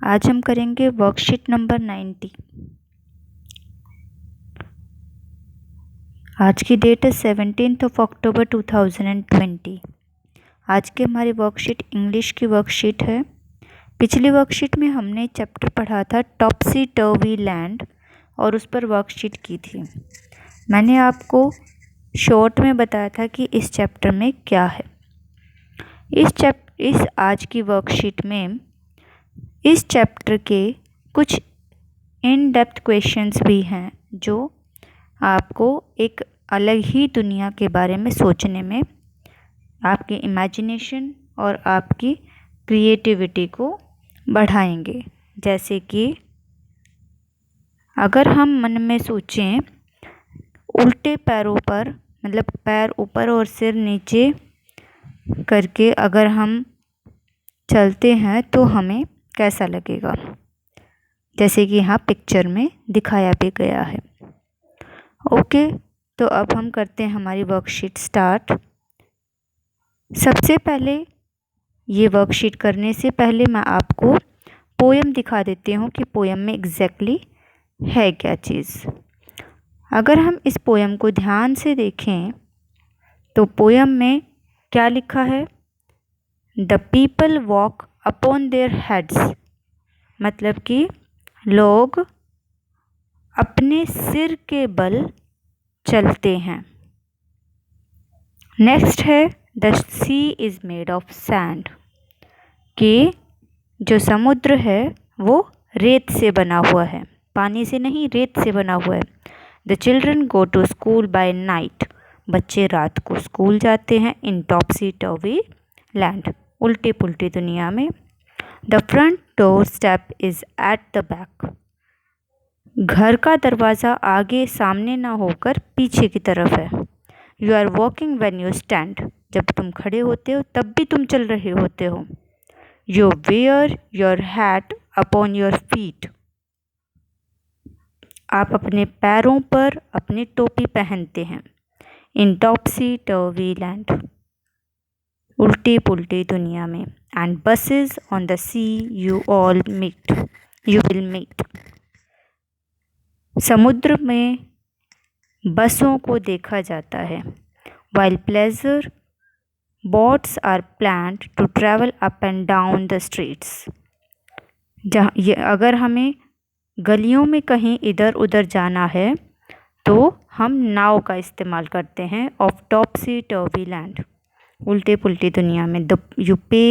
आज हम करेंगे वर्कशीट नंबर 90। आज की डेट है 17 अक्टूबर 2020। आज की हमारी वर्कशीट इंग्लिश की वर्कशीट है। पिछली वर्कशीट में हमने चैप्टर पढ़ा था टॉप्सी टर्वी लैंड और उस पर वर्कशीट की थी। मैंने आपको शॉर्ट में बताया था कि इस चैप्टर में क्या है। इस आज की वर्कशीट में इस चैप्टर के कुछ इन डेप्थ क्वेश्चंस भी हैं जो आपको एक अलग ही दुनिया के बारे में सोचने में आपके इमेजिनेशन और आपकी क्रिएटिविटी को बढ़ाएंगे। जैसे कि अगर हम मन में सोचें उल्टे पैरों पर, मतलब पैर ऊपर और सिर नीचे करके अगर हम चलते हैं तो हमें कैसा लगेगा, जैसे कि यहाँ पिक्चर में दिखाया भी गया है। ओके, तो अब हम करते हैं हमारी वर्कशीट स्टार्ट। सबसे पहले ये वर्कशीट करने से पहले मैं आपको पोयम दिखा देती हूँ कि पोयम में एग्जैक्टली है क्या चीज़। अगर हम इस पोयम को ध्यान से देखें तो पोयम में क्या लिखा है, the people walk upon their heads, मतलब कि लोग अपने सिर के बल चलते हैं। नेक्स्ट है the sea is made of sand, कि जो समुद्र है वो रेत से बना हुआ है, पानी से नहीं, रेत से बना हुआ है। The children go to school by night, बच्चे रात को स्कूल जाते हैं। इन टॉप्सी टर्वी लैंड, उल्टी पुल्टी दुनिया में। The front door step is at the back, घर का दरवाज़ा आगे सामने ना होकर पीछे की तरफ है। You are walking when you stand, जब तुम खड़े होते हो तब भी तुम चल रहे होते हो। You wear your hat upon your feet, आप अपने पैरों पर अपनी टोपी पहनते हैं। इन टॉप्सी टर्वी लैंड, उल्टी पुल्टी दुनिया में। And buses on the sea you will meet, समुद्र में बसों को देखा जाता है। While pleasure boats are planned to travel up and down the streets, अगर हमें गलियों में कहीं इधर उधर जाना है तो हम नाव का इस्तेमाल करते हैं। ऑफ टॉप्सी टर्वी लैंड, उल्टे पुल्टी दुनिया में। यू पे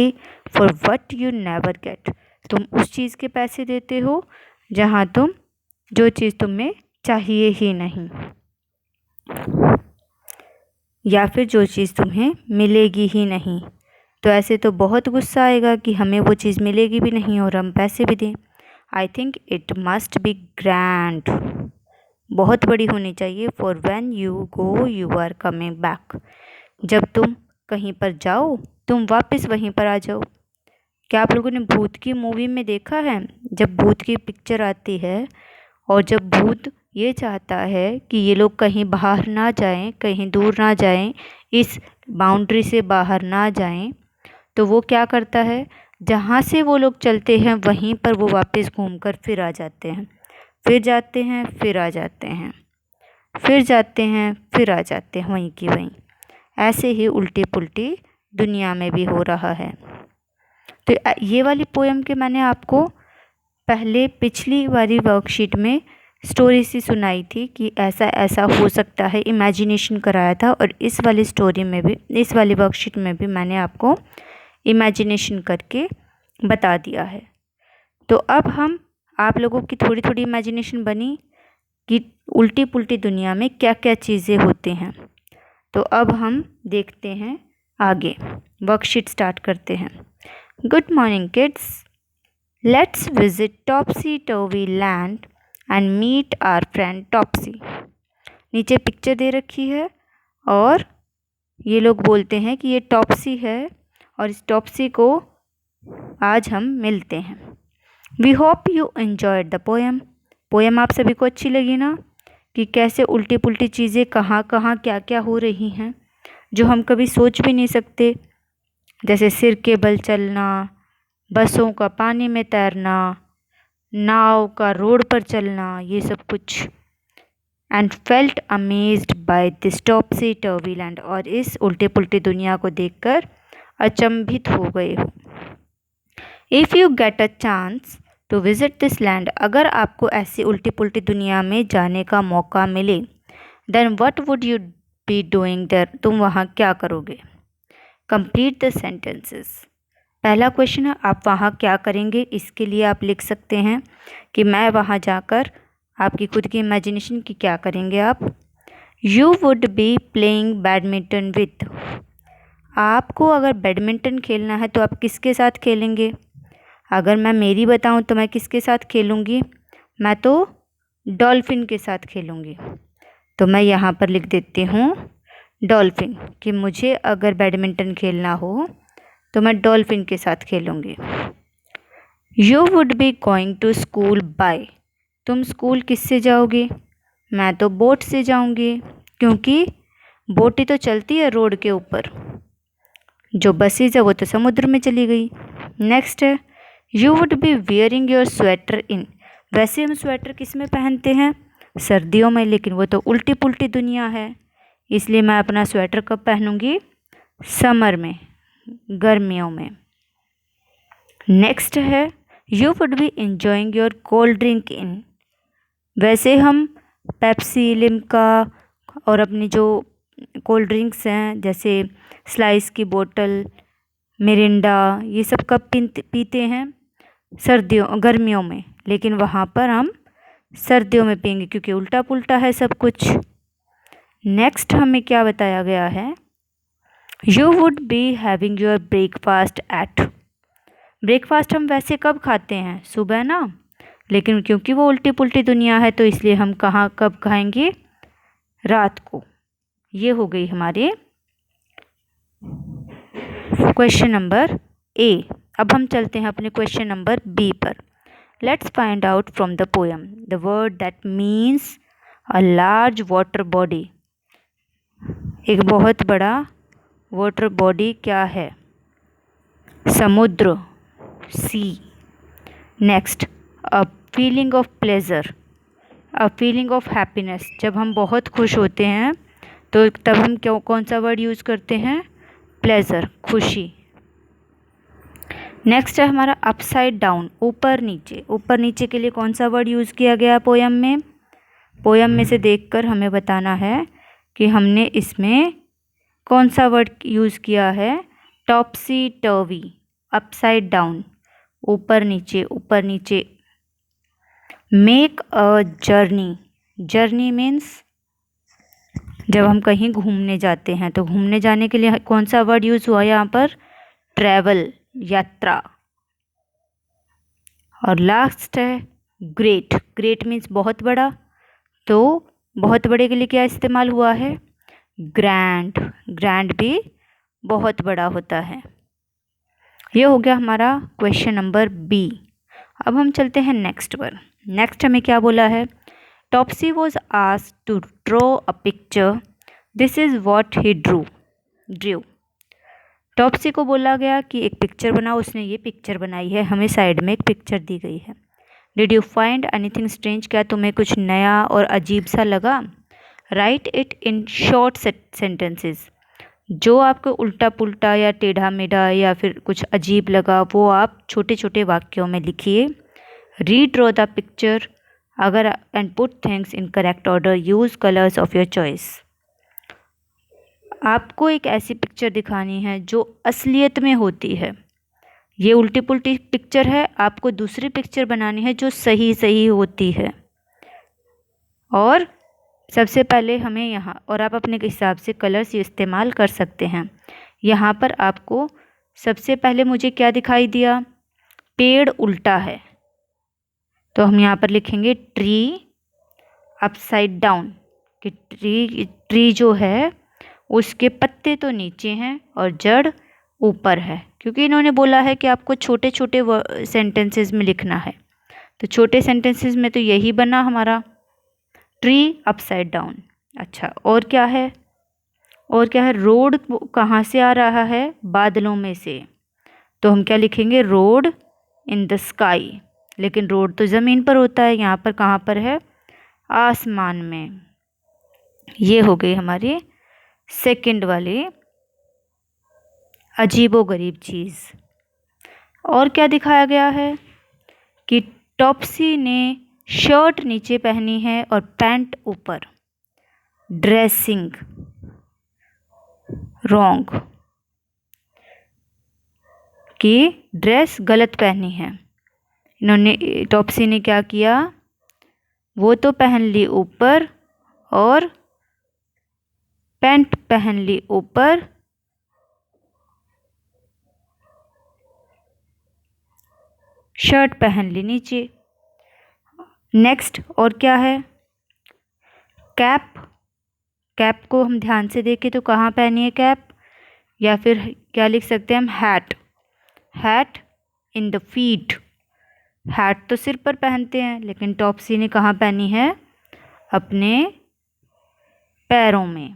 for what you never get, तुम उस चीज़ के पैसे देते हो जहाँ जो चीज़ तुम्हें चाहिए ही नहीं, या फिर जो चीज़ तुम्हें मिलेगी ही नहीं। तो ऐसे तो बहुत गुस्सा आएगा कि हमें वो चीज़ मिलेगी भी नहीं और हम पैसे भी दें। I think it must be grand, बहुत बड़ी होनी चाहिए। For when you go you are coming back, जब तुम कहीं पर जाओ तुम वापस वहीं पर आ जाओ। क्या आप लोगों ने भूत की मूवी में देखा है, जब भूत की पिक्चर आती है और जब भूत ये चाहता है कि ये लोग कहीं बाहर ना जाएं, कहीं दूर ना जाएं, इस बाउंड्री से बाहर ना जाएं, तो वो क्या करता है, जहाँ से वो लोग चलते हैं वहीं पर वो वापस घूमकर फिर आ जाते हैं, फिर जाते हैं, फिर आ जाते हैं, फिर जाते हैं, फिर आ जाते हैं, वहीं की वहीं। ऐसे ही उल्टी पुल्टी दुनिया में भी हो रहा है। तो ये वाली पोयम के मैंने आपको पहले पिछली वाली वर्कशीट में स्टोरी सी सुनाई थी कि ऐसा ऐसा हो सकता है, इमेजिनेशन कराया था। और इस वाली स्टोरी में भी, इस वाली वर्कशीट में भी मैंने आपको इमेजिनेशन करके बता दिया है। तो अब आप लोगों की थोड़ी थोड़ी इमेजिनेशन बनी कि उल्टी पुल्टी दुनिया में क्या क्या चीज़ें होती हैं। तो अब हम देखते हैं आगे, वर्कशीट स्टार्ट करते हैं। Good morning kids, let's visit topsy turvy land and meet our friend Topsy. नीचे पिक्चर दे रखी है और ये लोग बोलते हैं कि ये टॉप्सी है और इस टॉप्सी को आज हम मिलते हैं। We hope you enjoyed the poem, poem आप सभी को अच्छी लगी ना, कि कैसे उल्टी पुल्टी चीज़ें कहाँ कहाँ क्या क्या हो रही हैं जो हम कभी सोच भी नहीं सकते, जैसे सिर के बल चलना, बसों का पानी में तैरना, नाव का रोड पर चलना, ये सब कुछ। And felt amazed by this टॉपसी टर्वी land, और इस उल्टे पुल्टे दुनिया को देखकर अचंभित हो गए हो। If you get a chance to visit this land, अगर आपको ऐसी उल्टी पुल्टी दुनिया में जाने का मौका मिले, then what would you be doing there, तुम वहाँ क्या करोगे? Complete the sentences. पहला क्वेश्चन है आप वहाँ क्या करेंगे, इसके लिए आप लिख सकते हैं कि मैं वहाँ जाकर, आपकी खुद की इमेजिनेशन की क्या करेंगे आप। You would be playing badminton with, आपको अगर बैडमिंटन खेलना है तो आप किसके साथ खेलेंगे? अगर मैं मेरी बताऊं तो मैं किसके साथ खेलूँगी? मैं तो डॉल्फिन के साथ खेलूँगी। तो मैं यहाँ पर लिख देती हूँ डॉल्फिन, कि मुझे अगर बैडमिंटन खेलना हो तो मैं डॉल्फिन के साथ खेलूँगी। You would be going to school by, तुम स्कूल किससे जाओगे? मैं तो बोट से जाऊँगी, क्योंकि बोटें तो चलती है रोड के ऊपर, जो बसेज है वो तो समुद्र में चली गई। नेक्स्ट है you would be wearing your sweater in, वैसे हम स्वेटर किस में पहनते हैं? सर्दियों में, लेकिन वो तो उल्टी पुल्टी दुनिया है, इसलिए मैं अपना स्वेटर कब पहनूंगी? समर में, गर्मियों में। नेक्स्ट है you would B enjoying your cold drink in, वैसे हम पेप्सी, लिम्का और अपनी जो कोल्ड ड्रिंक्स हैं जैसे स्लाइस की बोतल, मिरिंडा, ये सब कब पीते हैं? गर्मियों में, लेकिन वहाँ पर हम सर्दियों में पियेंगे क्योंकि उल्टा पुल्टा है सब कुछ। नेक्स्ट हमें क्या बताया गया है? You would be having your breakfast at, breakfast हम वैसे कब खाते हैं? सुबह ना, लेकिन क्योंकि वो उल्टी पुल्टी दुनिया है तो इसलिए हम कहाँ कब खाएंगे? रात को। ये हो गई हमारे क्वेश्चन नंबर ए। अब हम चलते हैं अपने क्वेश्चन नंबर बी पर। Let's find out from the poem the word that means a large water body, एक बहुत बड़ा वाटर बॉडी क्या है? समुद्र, sea. Next a feeling of pleasure, a feeling of happiness, जब हम बहुत खुश होते हैं तो तब हम कौन सा वर्ड यूज़ करते हैं? प्लेजर, खुशी। नेक्स्ट है हमारा अपसाइड डाउन, ऊपर नीचे, ऊपर नीचे के लिए कौन सा वर्ड यूज़ किया गया पोयम में? पोयम में से देखकर हमें बताना है कि हमने इसमें कौन सा वर्ड यूज़ किया है? टॉपसी टर्वी, अपसाइड डाउन, ऊपर नीचे, ऊपर नीचे। Make a journey, journey means जब हम कहीं घूमने जाते हैं, तो घूमने जाने के लिए कौन सा वर्ड यूज़ हुआ यहाँ पर? ट्रैवल, यात्रा। और लास्ट है ग्रेट, ग्रेट मीन्स बहुत बड़ा, तो बहुत बड़े के लिए क्या इस्तेमाल हुआ है? ग्रैंड, ग्रैंड भी बहुत बड़ा होता है। ये हो गया हमारा क्वेश्चन नंबर बी। अब हम चलते हैं नेक्स्ट पर। नेक्स्ट हमें क्या बोला है? Topsy was asked to draw a picture, this is what he drew. Topsy को बोला गया कि एक पिक्चर बनाओ, उसने ये पिक्चर बनाई है, हमें साइड में एक पिक्चर दी गई है। Did you find anything strange, क्या तुम्हें कुछ नया और अजीब सा लगा? Right it in short sentences, जो आपको उल्टा पुल्टा या टेढ़ा मेढ़ा या फिर कुछ अजीब लगा वो आप छोटे छोटे वाक्यों में लिखिए। रीड्रॉ द पिक्चर, अगर and put things in correct order, use colours of your choice. आपको एक ऐसी पिक्चर दिखानी है जो असलियत में होती है, ये उल्टी पुल्टी पिक्चर है, आपको दूसरी पिक्चर बनानी है जो सही सही होती है। और सबसे पहले हमें यहाँ, और आप अपने हिसाब से कलर्स इस्तेमाल कर सकते हैं। यहाँ पर आपको सबसे पहले मुझे क्या दिखाई दिया? पेड़ उल्टा है, तो हम यहाँ पर लिखेंगे ट्री अपसाइड डाउन, कि ट्री जो है उसके पत्ते तो नीचे हैं और जड़ ऊपर है, क्योंकि इन्होंने बोला है कि आपको छोटे छोटे सेंटेंसेस में लिखना है। तो छोटे सेंटेंसेस में तो यही बना हमारा, ट्री अपसाइड डाउन। अच्छा, और क्या है? और क्या है? रोड कहाँ से आ रहा है? बादलों में से, तो हम क्या लिखेंगे, रोड इन द स्काई। लेकिन रोड तो ज़मीन पर होता है, यहाँ पर कहाँ पर है, आसमान में। ये हो गई हमारी सेकंड वाली अजीबोगरीब चीज़। और क्या दिखाया गया है कि टॉप्सी ने शर्ट नीचे पहनी है और पैंट ऊपर। ड्रेसिंग रॉन्ग, कि ड्रेस गलत पहनी है। इन्होंने, टॉप्सी ने क्या किया, वो तो पहन ली ऊपर और पैंट पहन ली ऊपर, शर्ट पहन ली नीचे। नेक्स्ट और क्या है, कैप। कैप को हम ध्यान से देखें तो कहाँ पहनी है कैप, या फिर क्या लिख सकते हैं हम, hat. Hat in the feet. Hat तो सिर पर पहनते हैं, लेकिन टॉप्सी ने कहाँ पहनी है, अपने पैरों में।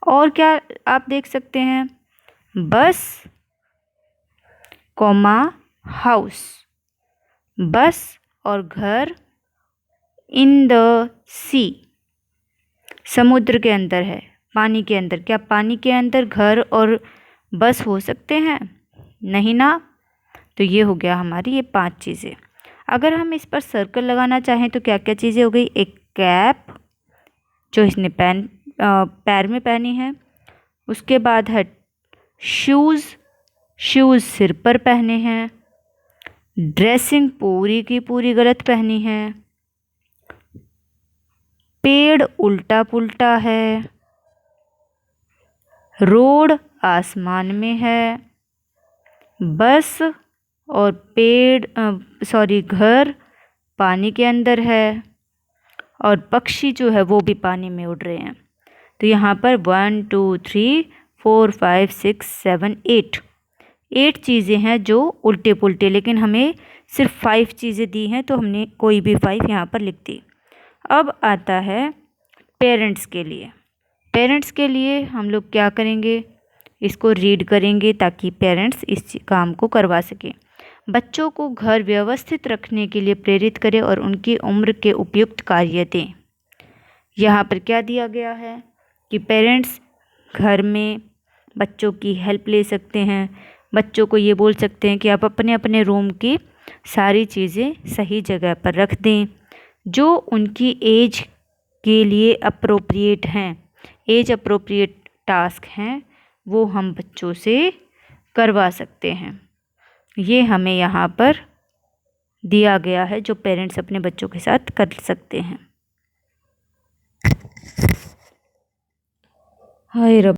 और क्या आप देख सकते हैं, बस कॉमा हाउस। बस और घर इन द सी, समुद्र के अंदर है, पानी के अंदर। क्या पानी के अंदर घर और बस हो सकते हैं, नहीं ना। तो ये हो गया हमारी ये 5 चीज़ें। अगर हम इस पर सर्कल लगाना चाहें तो क्या क्या चीज़ें हो गई, एक कैप जो इसने पैर में पहनी है, उसके बाद है शूज़, शूज़ सिर पर पहने हैं। ड्रेसिंग पूरी की पूरी गलत पहनी है। पेड़ उल्टा पुल्टा है। रोड आसमान में है। बस और घर पानी के अंदर है। और पक्षी जो है वो भी पानी में उड़ रहे हैं। तो यहाँ पर 1 2 3 4 5 6 7 8 चीज़ें हैं जो उल्टे पुल्टे, लेकिन हमें सिर्फ 5 चीज़ें दी हैं तो हमने कोई भी 5 यहाँ पर लिख दी। अब आता है पेरेंट्स के लिए। पेरेंट्स के लिए हम लोग क्या करेंगे, इसको रीड करेंगे ताकि पेरेंट्स इस काम को करवा सकें। बच्चों को घर व्यवस्थित रखने के लिए प्रेरित करें और उनकी उम्र के उपयुक्त कार्य दें। यहाँ पर क्या दिया गया है कि पेरेंट्स घर में बच्चों की हेल्प ले सकते हैं। बच्चों को ये बोल सकते हैं कि आप अपने अपने रूम की सारी चीज़ें सही जगह पर रख दें, जो उनकी एज के लिए अप्रोप्रिएट हैं। एज अप्रोप्रिएट टास्क हैं, वो हम बच्चों से करवा सकते हैं। ये हमें यहाँ पर दिया गया है जो पेरेंट्स अपने बच्चों के साथ कर सकते हैं। हाय रब।